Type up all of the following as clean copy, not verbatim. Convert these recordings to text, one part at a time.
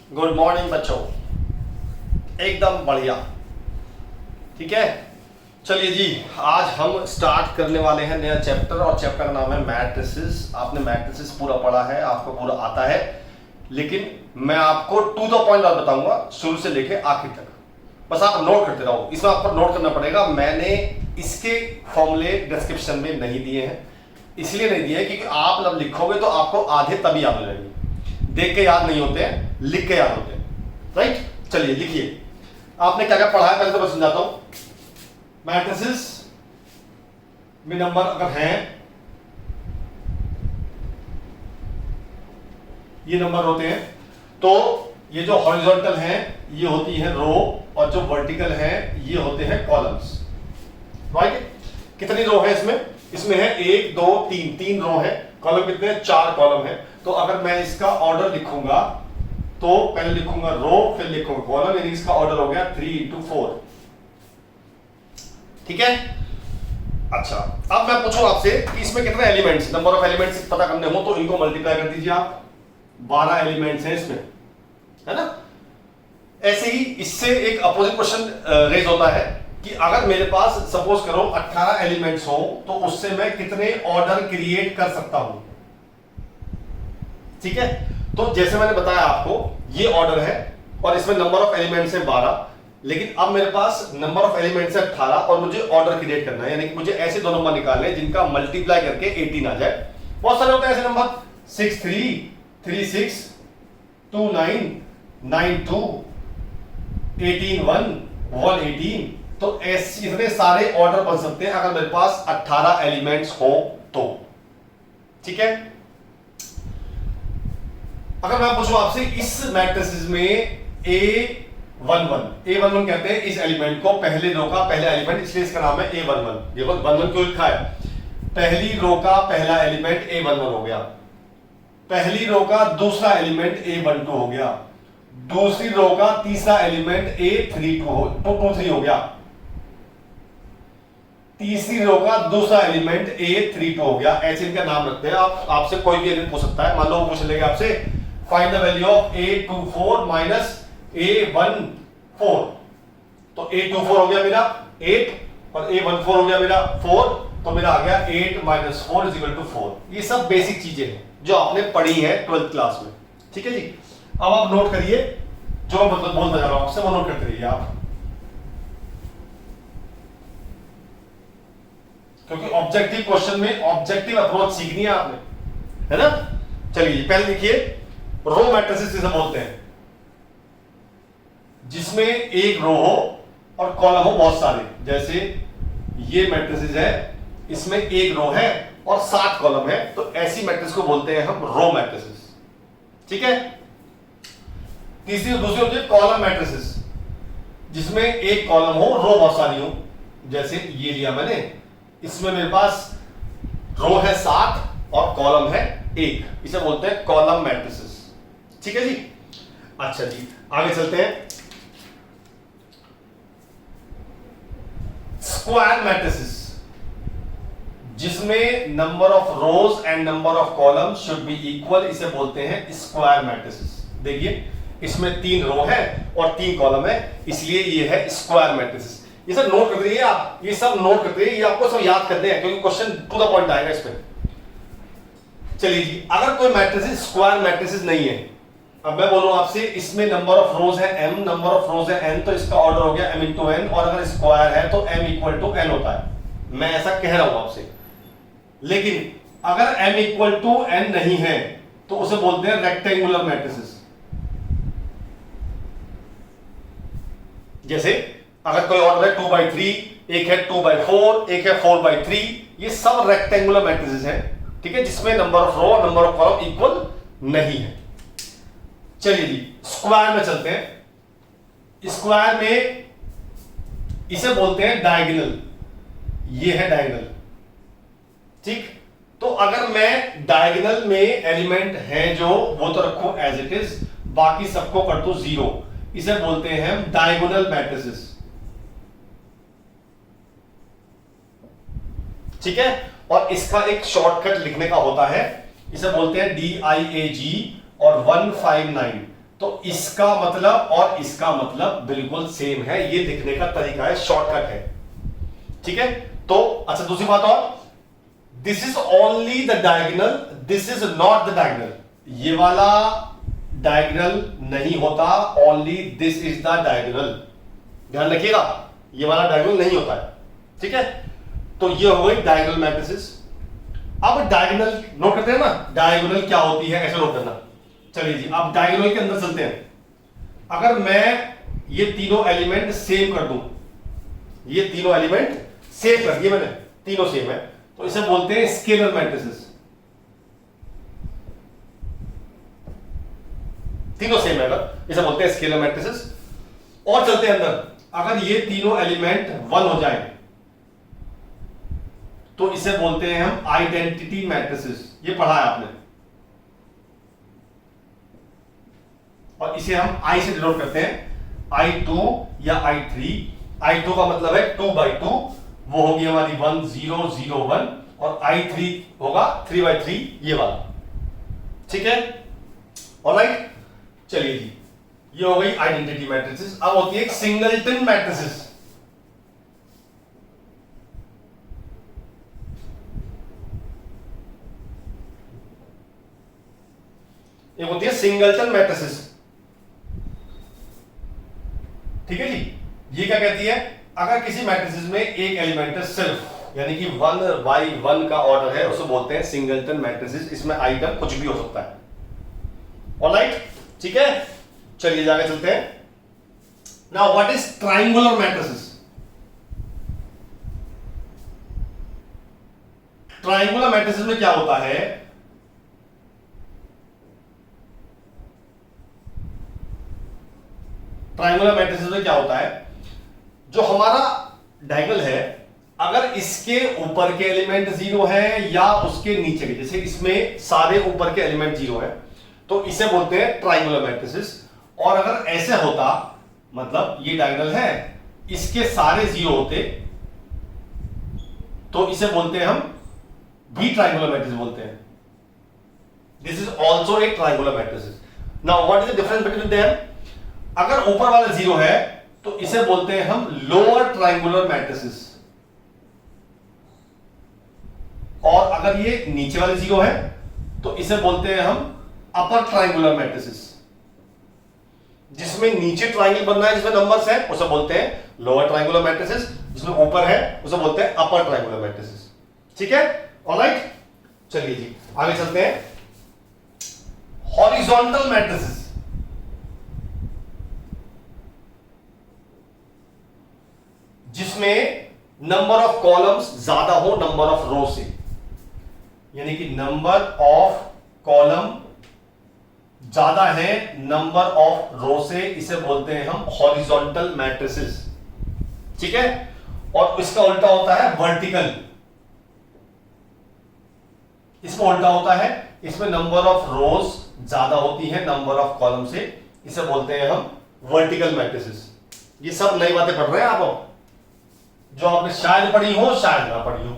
Good morning बच्चों, एकदम बढ़िया। ठीक है, चलिए जी, आज हम स्टार्ट करने वाले हैं नया चैप्टर और चैप्टर का नाम है मैट्रिसेस। आपने मैट्रिसेस पूरा पढ़ा है, आपको पूरा आता है, लेकिन मैं आपको टू द पॉइंट बात बताऊंगा शुरू से लेके आखिर तक। बस आप नोट करते रहो, इसमें आपको नोट करना पड़ेगा। मैंने इसके फॉर्मूले डिस्क्रिप्शन में नहीं दिए हैं, इसलिए नहीं दिए क्योंकि आप जब लिखोगे तो आपको आधे तभी याद हो जाएंगे। देख के याद नहीं होते हैं, लिख के याद होते हैं। राइट, चलिए लिखिए। आपने क्या क्या पढ़ा है पहले तो मैं समझाता हूं। मैट्रिसेस में नंबर अगर हैं, ये नंबर होते हैं, तो ये जो हॉरिजॉन्टल हैं ये होती है रो, और जो वर्टिकल हैं ये होते हैं कॉलम्स। राइट, कितनी रो है इसमें? इसमें है 1 2 3, 3 रो है। कॉलम कितने हैं? 4 कॉलम है। तो अगर मैं इसका ऑर्डर लिखूंगा तो पहले लिखूंगा रो, फिर लिखूंगा कॉलम, यानी इसका ऑर्डर हो गया 3 into 4। ठीक है, अच्छा अब मैं पूछूं आपसे कि इसमें कितने एलिमेंट्स, नंबर ऑफ एलिमेंट्स पता करने हो तो इनको मल्टीप्लाई कर दीजिए आप। 12 एलिमेंट्स हैं इसमें, है ना। ऐसे ही इससे एक अपोजिट क्वेश्चन रेज होता है कि अगर मेरे पास सपोज करो 18 एलिमेंट्स हो तो उससे मैं कितने ऑर्डर क्रिएट कर सकता हूं। ठीक है, तो जैसे मैंने बताया आपको ये ऑर्डर है और इसमें नंबर ऑफ एलिमेंट्स है 12, लेकिन अब मेरे पास नंबर ऑफ एलिमेंट्स है 18 और मुझे ऑर्डर क्रिएट करना है, यानी कि मुझे ऐसे दो नंबर निकालने जिनका मल्टीप्लाई करके 18 आ जाए। बहुत सारे होते हैं ऐसे नंबर, 6 3 3 6 2 9 9 2 18 1 1 18। तो ऐसे इतने सारे ऑर्डर बन सकते हैं अगर मेरे पास 18 एलिमेंट्स हो तो। ठीक है, अगर मैं पूछूं आपसे इस मैट्रिसेस में A11 कहते हैं इस एलिमेंट को, पहले रो का पहला एलिमेंट, इसलिए इसका नाम है A11। देखो 11 क्यों लिखा है? पहली रो का पहला एलिमेंट A11 हो गया, पहली रो का दूसरा एलिमेंट A12 हो गया, दूसरी रो का तीसरा एलिमेंट A23 हो गया, तीसरी रो का दूसरा एलिमेंट A32 हो गया। ऐसे इनका नाम रखते हैं आप। आपसे कोई भी एलिमेंट पूछ सकता है, मान लो पूछ लेगा आपसे find the value of A24 minus A14, तो A24 हो गया मेरा 8 और A14 हो गया मेरा 4, तो मेरा आ गया 8 माइनस 4 इज इक्वल टू 4। ये सब बेसिक चीजें हैं जो आपने पढ़ी है 12th क्लास में। ठीक है जी, अब आप नोट करिए, जो मैं मतलब बोलता जा रहा हूं आपसे वो नोट करते रहिए आप, क्योंकि ऑब्जेक्टिव क्वेश्चन में ऑब्जेक्टिव अप्रोच सीखनी है आपने, है ना। चलिए पहले देखिए, रो मैट्रिसेस जिसे बोलते हैं जिसमें एक रो हो और कॉलम हो बहुत सारे। जैसे ये मैट्रिसेस है, इसमें एक रो है और 7 कॉलम है, तो ऐसी मैट्रिक्स को बोलते हैं हम रो मैट्रिसेस। ठीक है, तीसरी दूसरी होती है कॉलम मैट्रिसेस, जिसमें एक कॉलम हो, रो बहुत सारी हो। जैसे ये लिया मैंने, इसमें मेरे पास रो है 7 और कॉलम है 1, इसे बोलते हैं कॉलम मैट्रिसेस। ठीक है जी, अच्छा जी आगे चलते हैं। स्क्वायर मैट्रिसेस, जिसमें number of rose and number of column should be equal, इसे बोलते हैं स्क्वायर मैट्रिसेस। देखिए इसमें 3 रो है और 3 कॉलम है, इसलिए ये है स्क्वायर मैट्रिसेस। ये सब नोट कर रही आप, ये सब नोट करते हैं, ये आपको सब याद करते हैं क्योंकि क्वेश्चन टू द पॉइंट आएगा इस पे। चलिए जी, अगर कोई मैट्रिसेस स्क्वायर मैट्रिसेस नहीं है, अब मैं बोलूं आपसे इसमें नंबर ऑफ रोज है m, नंबर ऑफ रोज है n, तो इसका ऑर्डर हो गया m into n, और अगर स्क्वायर है तो m इक्वल टू n होता है। मैं ऐसा कह रहा हूं आपसे, लेकिन अगर m इक्वल टू n नहीं है तो उसे बोलते हैं रेक्टेंगुलर मैट्रिसेस। जैसे अगर कोई ऑर्डर है 2/3, एक है 2/4, एक है 4/3, ये सब रेक्टेंगुलर मैट्रिसेस हैं। ठीक है, जिसमें number of row number of column equal नहीं है। चलिए जी स्क्वायर में चलते हैं। स्क्वायर में इसे बोलते हैं डायगोनल, ये है डायगोनल। ठीक, तो अगर मैं डायगोनल में एलिमेंट है जो, वो तो रखूं एज इट इज, बाकी सबको कर दूं 0, इसे बोलते हैं हम डायगोनल मैट्रिसेस। ठीक है, और इसका एक शॉर्टकट लिखने का होता है, इसे बोलते हैं DIAG और 159। तो इसका मतलब और इसका मतलब बिल्कुल सेम है, ये दिखने का तरीका है, शॉर्टकट है। ठीक है, तो अच्छा दूसरी बात और, this is only the diagonal, this is not the diagonal, ये वाला डायगोनल नहीं होता, only this is the diagonal, ध्यान रखिएगा, ये वाला डायगोनल नहीं होता है। ठीक है, तो ये हो गई डायगोनल मैट्रिसेस। अब डायगोनल नोट करते हैं ना, डायगोनल क्या होती है ऐसे नोट करना। चलिए जी, अब डायगोनल के अंदर चलते हैं। अगर मैं ये तीनों एलिमेंट सेव कर दूं, ये तीनों एलिमेंट सेव कर दिए मैंने, तीनों सेम है, तो इसे बोलते हैं स्केलर मैट्रिसेस। तीनों सेम है अगर, इसे बोलते हैं स्केलर मैट्रिसेस। और चलते हैं अंदर, अगर ये तीनों एलिमेंट 1 हो जाए तो इसे बोलते हैं हम आइडेंटिटी मैट्रिसेस, ये पढ़ा है आपने, और इसे हम आई से डिनोट करते हैं, I2 या I3। I2 का मतलब है 2/2, वो होगी हमारी 1 0 0 1, और I3 होगा 3/3, ये वाला। ठीक है, ऑलराइट, चलिए जी, ये हो गई आइडेंटिटी मैट्रिसेस। अब होती है एक सिंगलटन मैट्रिसेस। एक होती है सिंगलटन मैट्रिसेस। ठीक है जी, ये क्या कहती है, अगर किसी मैट्रिसेस में एक एलिमेंट है सिर्फ, यानी कि 1/1 का ऑर्डर है, उसे बोलते हैं सिंगलटन मैट्रिसेस। इसमें आइटम कुछ भी हो सकता है। ऑलराइट, ठीक है, चलिए जाके चलते हैं। Now what is triangular matrices? Triangular matrices में क्या होता है, ट्रायंगुलर मैट्रिसेस में क्या होता है, जो हमारा डायगोनल है, अगर इसके ऊपर के एलिमेंट 0 है या उसके नीचे के, जैसे इसमें सारे ऊपर के एलिमेंट 0 है, तो इसे बोलते हैं ट्रायंगुलर मैट्रिसेस। और अगर ऐसे होता, मतलब ये डायगोनल है, इसके सारे 0 होते, तो इसे बोलते हैं हम भी ट्रायंगुलर मैट्रिसेस बोलते हैं। This is also a triangular matrices. Now what is the difference between them? अगर ऊपर वाला 0 है तो इसे बोलते हैं हम लोअर ट्रायंगुलर मैट्रिसेस, और अगर ये नीचे वाले 0 है तो इसे बोलते हैं हम अपर ट्रायंगुलर मैट्रिसेस। जिसमें नीचे ट्रायंगल बनना है, जिसमें नंबर्स है, उसे बोलते हैं लोअर ट्रायंगुलर मैट्रिसेस, जिसमें ऊपर है उसे बोलते हैं अपर ट्रायंगुलर मैट्रिसेस। ठीक है, ऑलराइट, चलिए जी आगे चलते हैं। हॉरिजॉन्टल मैट्रिसेस, जिसमें नंबर ऑफ कॉलम्स ज्यादा हो नंबर ऑफ रो से, यानी कि नंबर ऑफ कॉलम ज्यादा है नंबर ऑफ रो से, इसे बोलते हैं हम हॉरिजॉन्टल मैट्रिसेस। ठीक है, और इसका उल्टा होता है वर्टिकल, इसमें उल्टा होता है, इसमें नंबर ऑफ रोज ज्यादा होती है नंबर ऑफ कॉलम से, इसे बोलते हैं हम वर्टिकल मैट्रिसेस। ये सब नई बातें पढ़ रहे हैं आप, जो आपने शायद पढ़ी हो शायद ना पढ़ी हो,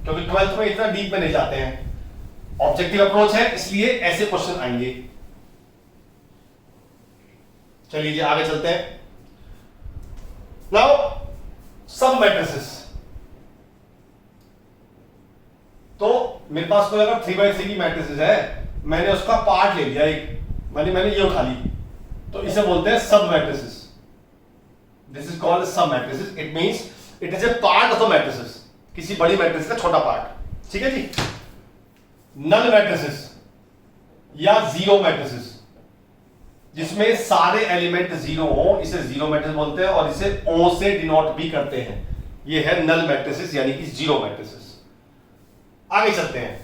क्योंकि 12th में इतना डीप में नहीं जाते हैं, ऑब्जेक्टिव अप्रोच है, इसलिए ऐसे क्वेश्चन आएंगे। चलिए जी आगे चलते हैं। नाउ सब मैट्रिसेस, तो मेरे पास कोई अगर 3/3 की मैट्रिसेस है, मैंने उसका पार्ट ले लिया एक, मैंने ये उठा ली, तो इसे बोलते हैं सब मैट्रिसेस। दिस इज कॉल्ड सब matrices. It means it is a part of the matrices, किसी बड़ी मैट्रिक्स का छोटा पार्ट। ठीक है जी। नल मैट्रिसेस या जीरो मैट्रिसेस, जिसमें सारे एलिमेंट 0 हो, इसे जीरो मैट्रिक्स बोलते हैं, और इसे O से डिनोट भी करते हैं। ये है नल मैट्रिसेस यानी कि जीरो मैट्रिसेस। आगे चलते हैं,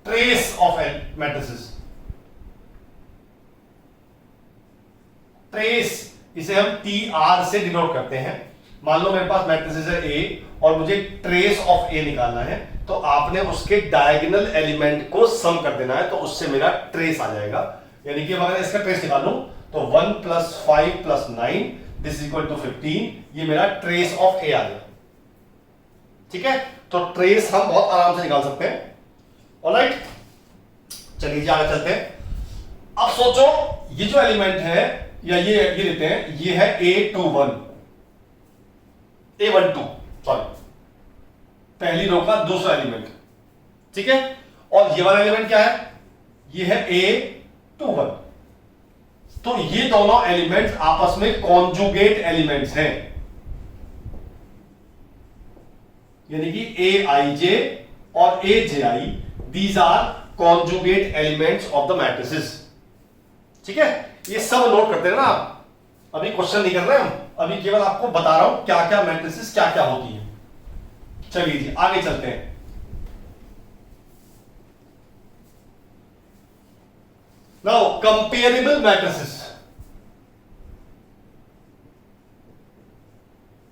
ट्रेस ऑफ मैट्रिसेस। ट्रेस, इसे हम TR से डिनोट करते हैं। मान लो मेरे पास मैट्रिसेस है A और मुझे ट्रेस ऑफ A निकालना है, तो आपने उसके डायगोनल एलिमेंट को सम कर देना है, तो उससे मेरा ट्रेस आ जाएगा। यानी कि अगर इसका ट्रेस निकालूं तो 1 + 5 + 9 दिस इक्वल टू 15, ये मेरा ट्रेस ऑफ A आ गया। ठीक है, तो ट्रेस हम बहुत आराम से निकाल सकते हैं। ऑलराइट, चलिए आगे चलते हैं। अब सोचो, ये जो एलिमेंट है या ये लेते हैं, ये है A21, A12 सॉरी, पहली रो का दूसरा एलिमेंट, ठीक है। और ये वाला एलिमेंट क्या है, ये है A21। तो ये दोनों एलिमेंट्स आपस में कॉन्जुगेट एलिमेंट्स हैं, यानी कि Aij और Aji, these are conjugate elements of the matrices, ठीक है। ये सब नोट करते हैं ना आप, अभी क्वेश्चन नहीं कर रहे हम, अभी केवल आपको बता रहा हूं क्या क्या मैट्रिसेस क्या क्या होती है। चलिए जी आगे चलते हैं। नाउ कंपेरेबल मैट्रिसेस,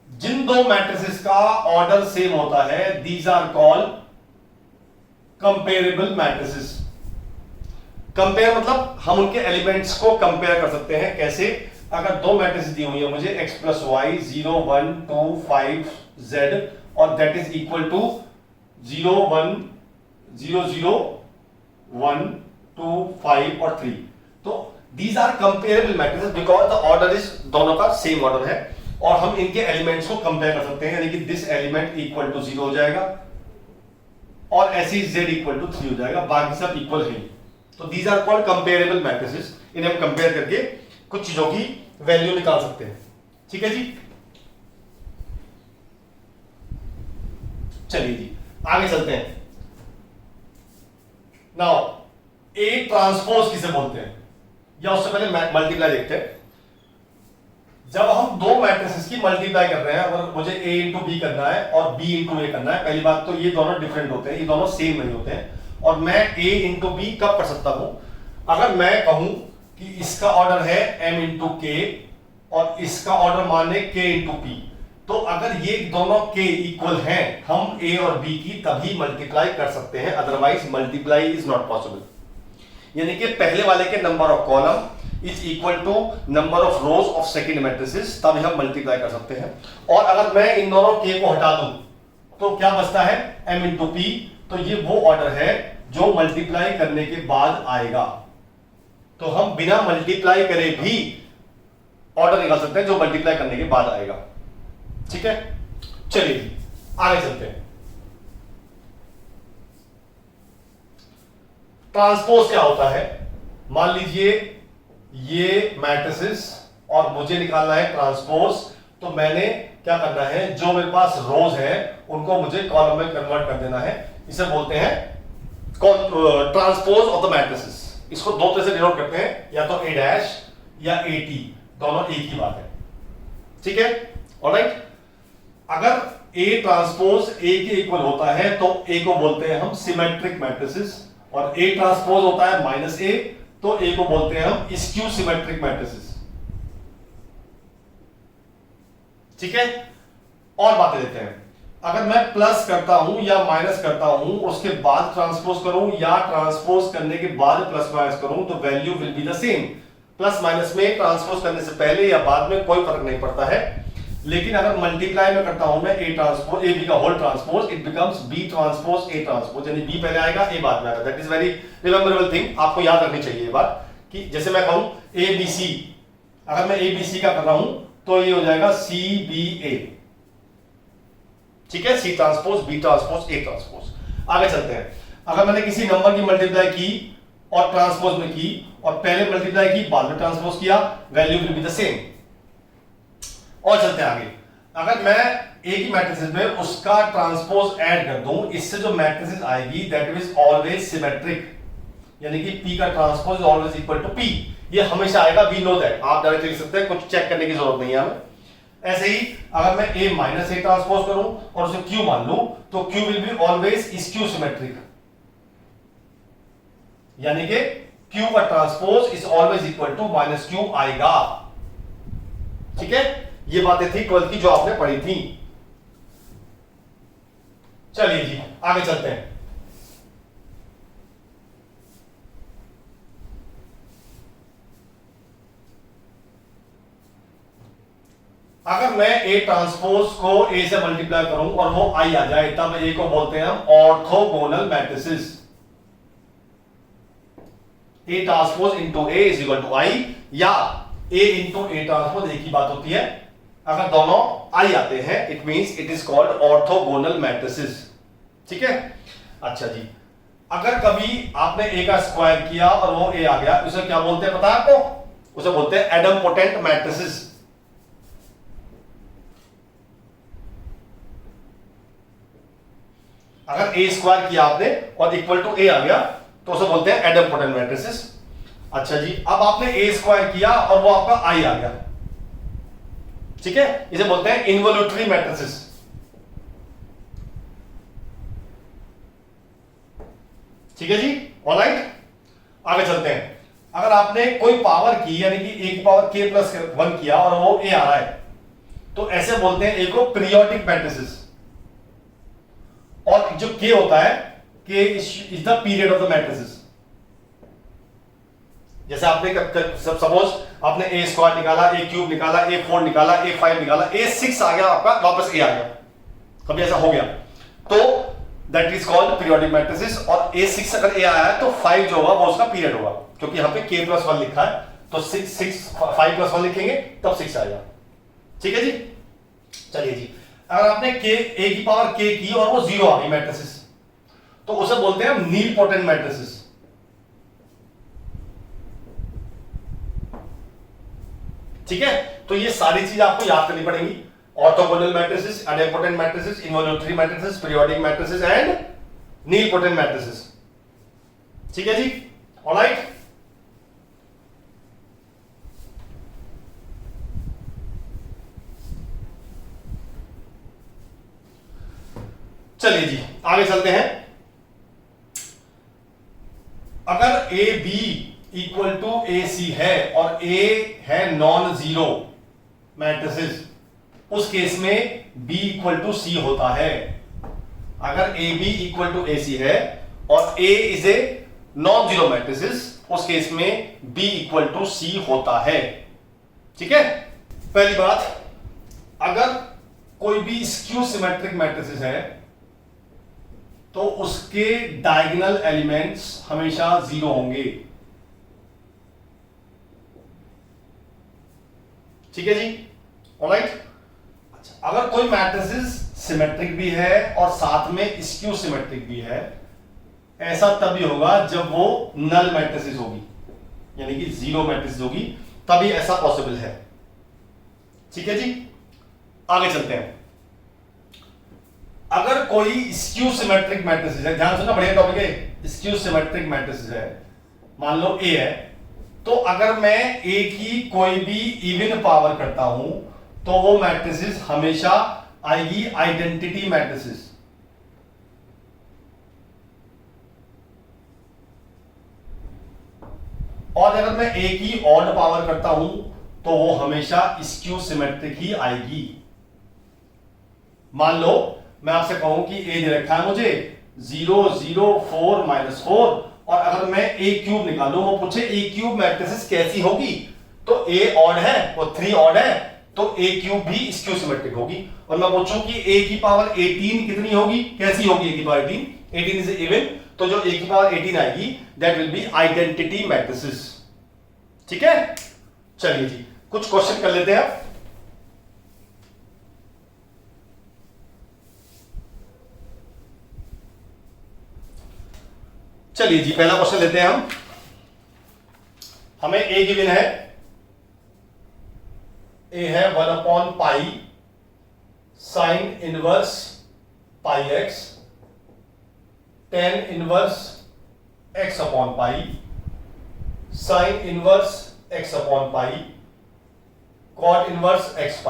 जिन दो मैट्रिसेस का ऑर्डर सेम होता है, these are called comparable matrices. Compare मतलब हम उनके एलिमेंट्स को कंपेयर कर सकते हैं, कैसे, अगर दो मैट्रिसेस दी हुई है मुझे x प्लस वाई 0 1 2 5 z और दैट इज इक्वल टू 0 1 0 0 1 2 5 और 3, तो these are comparable matrices because the order is, दोनों का सेम ऑर्डर है और हम इनके एलिमेंट्स को कंपेयर कर सकते हैं, यानी कि दिस एलिमेंट इक्वल टू 0 हो जाएगा और ऐसे ही z इक्वल टू 3 हो जाएगा, बाकी सब इक्वल है। तो these are called comparable matrices, इन्हें हम कंपेयर करके कुछ चीजों की वैल्यू निकाल सकते हैं, ठीक है जी। चलिए जी आगे चलते हैं। नाउ ए ट्रांसपोज किसे बोलते हैं, या उससे पहले मल्टीप्लाई देखते हैं। जब हम दो मैट्रिसेस की मल्टीप्लाई कर रहे हैं, अगर मुझे a इंटू बी करना है और b इंटू ए करना है, पहली बात तो ये दोनों डिफरेंट होते हैं, ये दोनों सेम नहीं होते हैं। और मैं a इंटू बी कब कर सकता हूं, अगर मैं कहूं कि इसका ऑर्डर है m इंटू के और इसका ऑर्डर माने k इंटू पी, तो अगर ये दोनों k इक्वल हैं, हम a और b की तभी मल्टीप्लाई कर सकते हैं, otherwise multiply is not possible. यानी कि पहले वाले के number of column is equal to number of rows of second matrices, तभी हम मल्टीप्लाई कर सकते हैं। और अगर मैं इन दोनों k को हटा दूं तो क्या बचता है, m इंटू पी, तो ये वो ऑर्डर है जो मल्टीप्लाई करने के बाद आएगा। तो हम बिना मल्टीप्लाई करे भी ऑर्डर निकाल सकते हैं जो मल्टीप्लाई करने के बाद आएगा, ठीक है। चलिए आगे चलते हैं। ट्रांसपोज क्या होता है, मान लीजिए ये मैट्रिसेस और मुझे निकालना है ट्रांसपोज, तो मैंने क्या करना है, जो मेरे पास रोज है उनको मुझे कॉलम में कन्वर्ट कर देना है, इसे बोलते हैं ट्रांसपोज ऑफ द मैट्रिसेस। इसको दो तरह से डिनोट करते हैं, या तो a डैश या at, दोनों एक ही बात है, ठीक है, ऑलराइट। अगर a ट्रांसपोज a के इक्वल होता है तो a को बोलते हैं हम सिमेट्रिक मैट्रिसेस, और a ट्रांसपोज होता है माइनस a, तो a को बोलते हैं हम स्क्यू सिमेट्रिक मैट्रिसेस, ठीक है। और बातें देते हैं, अगर मैं प्लस करता हूं या माइनस करता हूं उसके बाद ट्रांसपोज करूं या ट्रांसपोज करने के बाद प्लस माइनस करूं, तो value will be the same. Plus minus में ट्रांसपोज करने से पहले या बाद में कोई फर्क नहीं पड़ता है। लेकिन अगर मल्टीप्लाई में करता हूं मैं a ट्रांसपोज a b का whole transpose, it becomes b transpose a transpose, यानी b पहले आएगा a बाद में आएगा। That is very rememberable thing, आपको याद रखनी चाहिए ये बात, कि जैसे मैं कहूं a b c, अगर मैं a b c का कर रहा हूं तो ये हो जाएगा c b a, ठीक है, c transpose b transpose a transpose. आगे चलते हैं। अगर मैंने किसी नंबर की मल्टीप्लाई की और ट्रांसपोज में की, और पहले मल्टीप्लाई की बाद में ट्रांसपोज किया, value will be the same. और चलते हैं आगे। अगर मैं एक ही मैट्रिसेस में उसका ट्रांसपोज ऐड कर दूं, इससे जो मैट्रिसेस आएगी दैट इज ऑलवेज सिमेट्रिक, यानी कि p का transpose is always equal to p, ये हमेशा आएगा, वी नो दैट, आप डायरेक्टली लिख सकते हैं, कुछ चेक करने की जरूरत नहीं है हमें। ऐसे ही अगर मैं a माइनस a ट्रांसपोज करूं और उसे q मान लूं, तो q will be always skew symmetric, यानी कि q का transpose is always equal to minus q आएगा, ठीक है। ये बातें थी 12th की जो आपने पढ़ी थी। चलिए जी आगे चलते हैं। अगर मैं a ट्रांसपोज को a से मल्टीप्लाई करूं और वो i आ जाए, तब a को बोलते हैं हम orthogonal matrices. a transpose into a is equal to i, या ए इंटू ए ट्रांसपोज एक ही बात होती है। अगर दोनों आई आते हैं it means it is called orthogonal matrices. ठीक है, अच्छा जी, अगर कभी आपने ए का स्क्वायर किया और वो ए आ गया, उसे क्या बोलते हैं पता है आपको? उसे बोलते हैं एडमपोटेंट मैट्रिसेस। अगर ए स्क्वायर किया आपने और इक्वल टू ए आ गया तो उसे बोलते हैं एडमपोटेंट मैट्रिसेस। अच्छा जी, अब आपने ए स्क्वायर किया और वो आपका आई आ गया, ठीक है, इसे बोलते हैं इन्वोल्यूटरी मैट्रिसेस। ठीक है जी, ऑलराइट, आगे चलते हैं। अगर आपने कोई पावर की यानी कि ए की पावर के प्लस 1 किया और वो ए आ रहा है तो ऐसे बोलते हैं ए को पीरियोडिक मैट्रिसेस। और जो के होता है, के is the period of the matrices. जैसे आपने सपोज आपने ए स्क्वायर निकाला, ए क्यूब निकाला, ए 4 निकाला, ए 5 निकाला, ए 6 आ गया आपका, वापस ए आ गया, कभी ऐसा हो गया तो that is called periodic matrices. और A6 अगर ए आया है तो 5 जो होगा वो उसका पीरियड होगा, क्योंकि यहाँ पे k प्लस 1 लिखा है तो 5 प्लस 1 लिखेंगे तब 6 आएगा। ठीक है जी, चलिए जी, अगर आपने a की पावर k की और वो 0 आ गई मैट्रिसेस तो उसे बोलते हैं हम नीलपोटेंट मैट्रिसेस। ठीक है, तो ये सारी चीज आपको याद करनी पड़ेंगी, orthogonal matrices, idempotent matrices, involutory matrices, periodic matrices and nilpotent matrices. ठीक है जी, ऑलराइट, चलिए जी आगे चलते हैं। अगर ए बी इक्वल टू ए सी है और ए है नॉन जीरो मैट्रिसेस, उस केस में b इक्वल टू सी होता है। अगर ए बी इक्वल टू ए सी है और a is a non zero matrices, उस केस में b इक्वल टू सी होता है। ठीक है, पहली बात, अगर कोई भी स्क्यू सिमेट्रिक मैट्रिसेस है तो उसके डायगोनल एलिमेंट्स हमेशा 0 होंगे। ठीक है जी, ऑलराइट। अच्छा, अगर कोई मैट्रिसेस सिमेट्रिक भी है और साथ में स्क्यू सिमेट्रिक भी है, ऐसा तभी होगा जब वो नल मैट्रिसेस होगी, यानी कि 0 मैट्रिसेस होगी, तभी ऐसा पॉसिबल है। ठीक है जी, आगे चलते हैं। अगर कोई स्क्यू सिमेट्रिक मैट्रिसेस है, ध्यान सुनना, बढ़िया टॉपिक है, स्क्यू सिमेट्रिक मैट्रिसेस है, मान लो ए है, तो अगर मैं ए की कोई भी इवन पावर करता हूं तो वो मैट्रिसेस हमेशा आएगी आइडेंटिटी मैट्रिसेस। और अगर मैं ए की ऑड पावर करता हूं तो वो हमेशा स्क्यू सिमेट्रिक ही आएगी। मान लो मैं आपसे कहूं कि ए दे रखा है मुझे 0 0 4 -4, और अगर मैं ए क्यूब निकालूं, वो पूछे ए क्यूब मैट्रिसेस कैसी होगी, तो ए ऑड है, वो 3 ऑड है, तो ए क्यूब भी स्क्यू सिमेट्रिक होगी। और मैं पूछूं कि ए की पावर 18 कितनी होगी, कैसी होगी ए की पावर 18, 18 इज इवन, तो जो ए की पावर 18 आएगी that will be identity matrices. ठीक है, चलिए जी कुछ क्वेश्चन कर लेते हैं। चलिए जी पहला क्वेश्चन लेते हैं हम। हमें ए गिवन है, ए है 1/π sine inverse pi x, tan inverse x/π, sine inverse x/π, cot inverse x/π,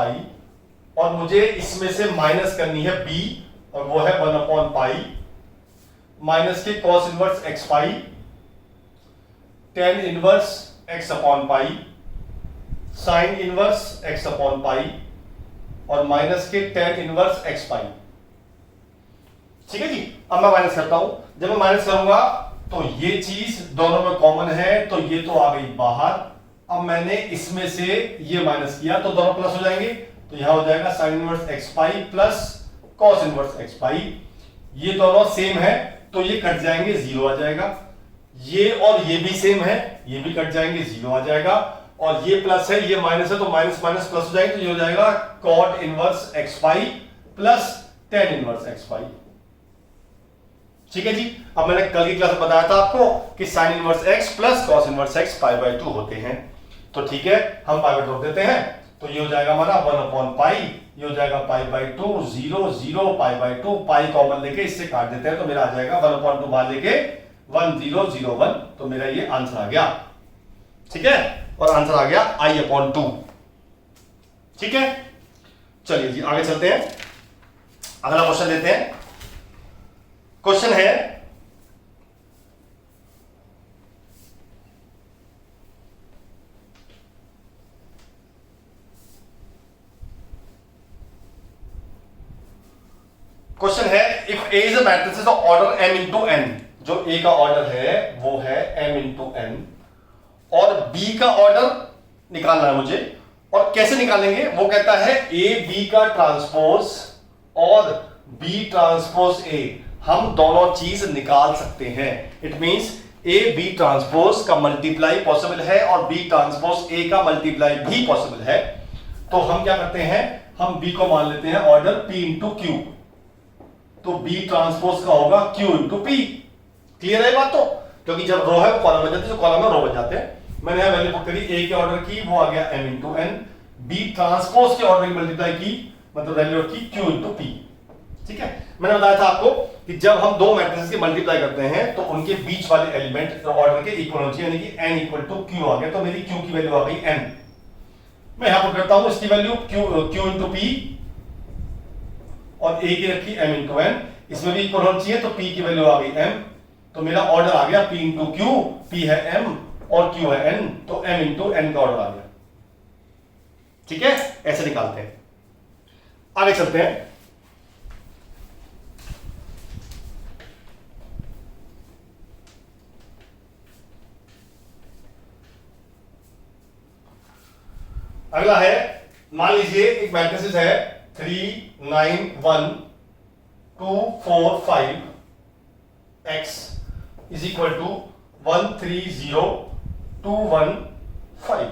और मुझे इसमें से माइनस करनी है b, और वो है 1/π माइनस के cos inverse x/π, ten inverse x/π, sine inverse x/π, और माइनस के टेन इनवर्स x/π। ठीक है जी, अब मैं माइनस करता हूं। जब मैं माइनस करूंगा तो ये चीज दोनों में कॉमन है, तो ये तो आ गई बाहर। अब मैंने इसमें से ये माइनस किया तो दोनों प्लस हो जाएंगे, तो यहां हो जाएगा sign inverse x/π plus cos inverse x/π। ये दोनों सेम है तो ये कट जाएंगे, 0 आ जाएगा। ये और ये भी सेम है, ये भी कट जाएंगे, 0 आ जाएगा। और ये प्लस है ये माइनस है, तो माइनस माइनस प्लस हो जाएगी, तो ये हो जाएगा cot inverse x pi plus tan inverse x pi. ठीक है जी। अब मैंने कल की क्लास में बताया था आपको कि sine inverse x plus cos inverse x pi by 2 होते हैं। तो ठीक है, हम पाई बाई 2 रख देते हैं, तो ये हो जाएगा हमारा 1/पाई, ये हो जाएगा pi by 2, 0 0 pi by 2, pi common लेके इससे काट देते हैं, तो मेरा आ जाएगा 1/2 बाहर लेके 1001, तो मेरा ये आंसर आ गया। ठीक है, और आंसर आ गया I/2। ठीक है, चलिए जी आगे चलते हैं, अगला क्वेश्चन लेते हैं। क्वेश्चन है if A is a matrix of order m into n, जो ए का ऑर्डर है वो है m इंटू n, और b का ऑर्डर निकालना है मुझे, और कैसे निकालेंगे वो कहता है ए बी का ट्रांसपोज और बी ट्रांसपोज ए, हम दोनों चीज निकाल सकते हैं। It means A B transpose का मल्टीप्लाई पॉसिबल है और बी ट्रांसपोज ए का मल्टीप्लाई भी पॉसिबल है। तो हम क्या करते हैं, हम बी को मान लेते हैं ऑर्डर p इंटू क्यू, तो बी ट्रांसपोज का होगा q इंटू पी। क्लियर है बात? तो क्योंकि जब रो है वो कॉलम बन जाते हैं, कॉलम में रो बन जाते हैं। मैंने यहां वैल्यू पुट करी ए के ऑर्डर की, वो आ गया m into n, B transpose के ऑर्डर की मल्टीप्लाई की, मतलब वैल्यू की q इंटू पी। ठीक है, मैंने बताया था आपको कि जब हम दो मैट्रिसेस की मल्टीप्लाई करते हैं तो उनके बीच वाले एलिमेंट ऑर्डर के इक्वल होने चाहिए, यानी कि n इक्वल टू q आ गया, तो मेरी q की वैल्यू आ गई n। मैं यहां पर करता हूं इसकी वैल्यू q इंटू पी, और a की रखी m इंटू n, इसमें भी इक्वल होना चाहिए, तो p की वैल्यू आ गई m, तो मेरा ऑर्डर आ गया p इंटू q, p है m और q है n, तो m इंटू n का ऑर्डर आ गया। ठीक है, ऐसे निकालते हैं। आगे चलते हैं। अगला है, मान लीजिए एक मैट्रिक्स है 3 9 1 2 4 5 x इज इक्वल टू 1 3 0 2 1 5।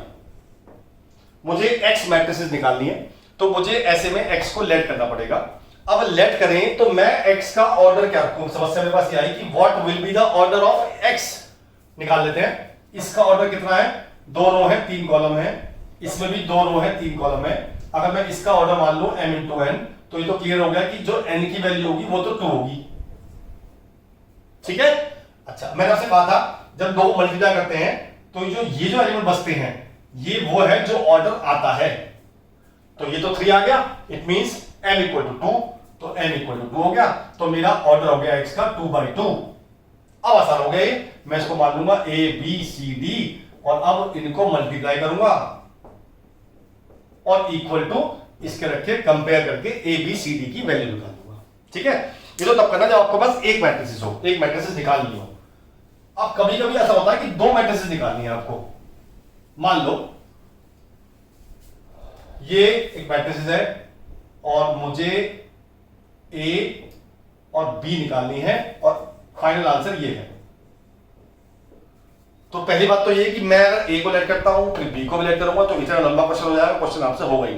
मुझे x मैट्रिसेस निकालनी है, तो मुझे ऐसे में x को लेट करना पड़ेगा। अब लेट करें तो मैं x का ऑर्डर क्या रखूं, समस्या मेरे पास ये आई कि what will be the order of x। निकाल लेते हैं। इसका ऑर्डर कितना है, 2 रो है 3 कॉलम है, इसमें भी 2 रो है 3 कॉलम है। अगर मैं इसका ऑर्डर मान लूं m इंटू n, तो ये तो क्लियर हो गया कि जो n की वैल्यू होगी वो तो 2 होगी। ठीक है, अच्छा मैंने आपसे कहा था जब दो मल्टीप्लाई करते हैं तो ये जो एलिमेंट बचते हैं ये वो है जो ऑर्डर आता है। तो ये तो 3 आ गया, it means m equal to 2, तो m इक्वल टू 2 हो गया, तो मेरा ऑर्डर हो गया x का 2/2। अब आसान हो गया, मैं इसको मान लूंगा a b c d, और अब इनको मल्टीप्लाई करूंगा और इक्वल टू इसके रखे कंपेयर करके ए बी सी डी की वैल्यू निकालूंगा। ठीक है, ये तो तब करना जब आपके पास एक मैट्रिसेस हो, एक मैट्रिसेस निकालनी हो। अब कभी कभी ऐसा होता है कि 2 मैट्रिसेस निकालनी है आपको। मान लो ये एक मैट्रिसेस है और मुझे ए और बी निकालनी है और फाइनल आंसर ये है। तो पहली बात तो ये कि मैं अगर ए को लेट करता हूं फिर बी को भी लेट करूंगा तो इतना लंबा क्वेश्चन हो जाएगा, क्वेश्चन आपसे होगा ही।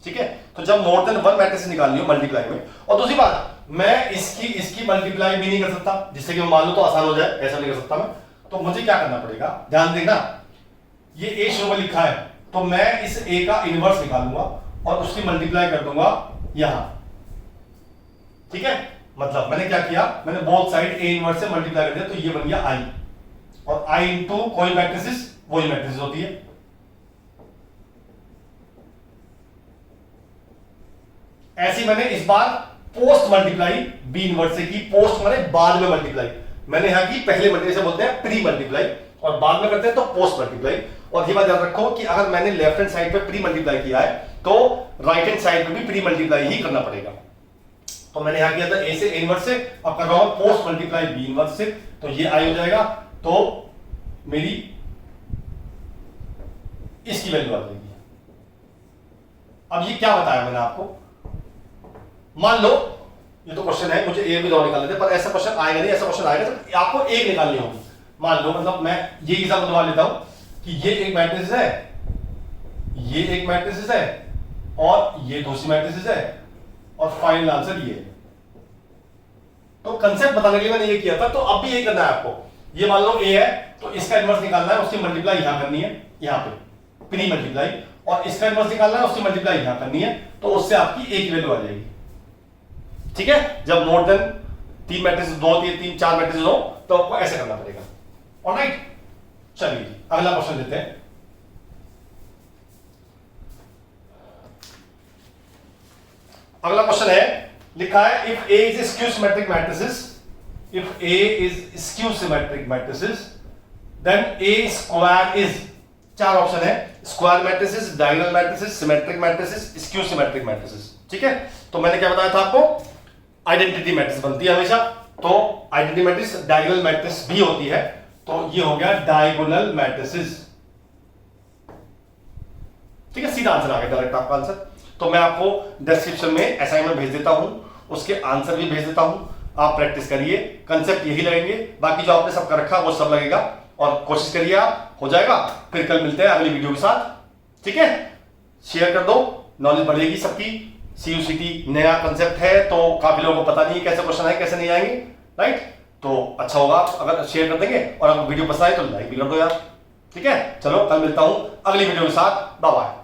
ठीक है, तो जब मोर देन 1 मैट्रिक्स निकालनी हो मल्टीप्लाई में, और दूसरी बात मैं इसकी मल्टीप्लाई भी नहीं कर सकता, जिससे कि मैं मान लूं तो आसान हो जाए, ऐसा नहीं कर सकता मैं। तो मुझे क्या करना पड़ेगा, ध्यान देना, ये ए शुरू में लिखा है तो मैं इस ए का इनवर्स निकालूंगा और उसकी मल्टीप्लाई कर दूंगा यहां। ठीक है, मतलब मैंने क्या किया, मैंने बोथ साइड ए इनवर्स से मल्टीप्लाई कर दिया, तो ये बन गया आई, और i इंटू कोई मैट्रिसेस वही मैट्रिसेस होती है। ऐसी मैंने इस बार पोस्ट मल्टीप्लाई बी इनवर्स से की, पोस्ट माने बाद में मल्टीप्लाई, मैंने यहां की पहले मल्टीप्लाई से बोलते हैं प्री मल्टीप्लाई, और बाद में करते हैं तो पोस्ट मल्टीप्लाई। और ये बात याद रखो कि अगर मैंने लेफ्ट हैंड साइड पे प्री मल्टीप्लाई किया है तो राइट हैंड साइड पे भी प्री मल्टीप्लाई ही करना पड़ेगा। तो मैंने यहां किया था ए से ए इनवर्स से, अब कर रहा हूं पोस्ट मल्टीप्लाई बी इनवर्स से, तो ये आई हो जाएगा, तो मेरी इसकी वैल्यू आ जाएगी। अब ये क्या बताया मैंने आपको, मान लो ये तो क्वेश्चन है, मुझे ए भी 2 निकालने थे, पर ऐसा क्वेश्चन आएगा नहीं, ऐसा क्वेश्चन आएगा तो आपको एक निकालनी होगी। मान लो मतलब मैं ये एग्जांपल दबा लेता हूं, कि ये एक मैट्रिक्स है, ये एक मैट्रिक्स है और ये दूसरी मैट्रिक्स है और फाइनल आंसर ये है। तो कंसेप्ट बताने के लिए मैंने ये किया था, तो अब भी ये करना है आपको। ये मान लो ए है तो इसका इनवर्स निकालना है, उसकी मल्टीप्लाई यहां करनी है, यहां पे प्री मल्टीप्लाई, और इसका इनवर्स निकालना है, उसकी मल्टीप्लाई यहां करनी है, तो उससे आपकी एक वैल्यू आ जाएगी। ठीक है, जब मोर देन 3 मैट्रिक्स 2 3 4 मैट्रिक्स हो तो आपको ऐसे करना पड़ेगा। ऑलराइट, चलिए अगला क्वेश्चन लेते हैं। अगला क्वेश्चन है, लिखा है if A is skew symmetric matrices, if A is skew symmetric matrices, then A square is, चार ऑप्शन है, square matrices, diagonal matrices, symmetric matrices, skew symmetric matrices. ठीक है, तो मैंने क्या बताया था आपको, आइडेंटिटी मैट्रिक्स बनती है हमेशा, तो आइडेंटिटी मैट्रिक्स डायगोनल मैट्रिक्स भी होती है, तो ये हो गया डायगोनल मैट्रिसेस। ठीक है, सीधा आंसर आ गया, डायरेक्ट आपका आंसर। तो मैं आपको डिस्क्रिप्शन में असाइनमेंट भेज देता हूं, उसके आंसर भी भेज देता हूं, आप प्रैक्टिस करिए, कंसेप्ट यही लगेंगे, बाकी जो आपने सब कर रखा वो सब लगेगा, और कोशिश करिए आप, हो जाएगा। फिर कल मिलते हैं अगली वीडियो के साथ। ठीक है, शेयर कर दो, नॉलेज बढ़ेगी सबकी। CUCT नया कंसेप्ट है, तो काफी लोगों को पता नहीं है कैसे क्वेश्चन है, कैसे नहीं आएंगे, राइट। तो अच्छा होगा अगर शेयर कर देंगे, और अगर वीडियो पसंद आए तो लाइक भी कर दो यार। ठीक है, चलो कल मिलता हूं अगली वीडियो के साथ, बाय बाय।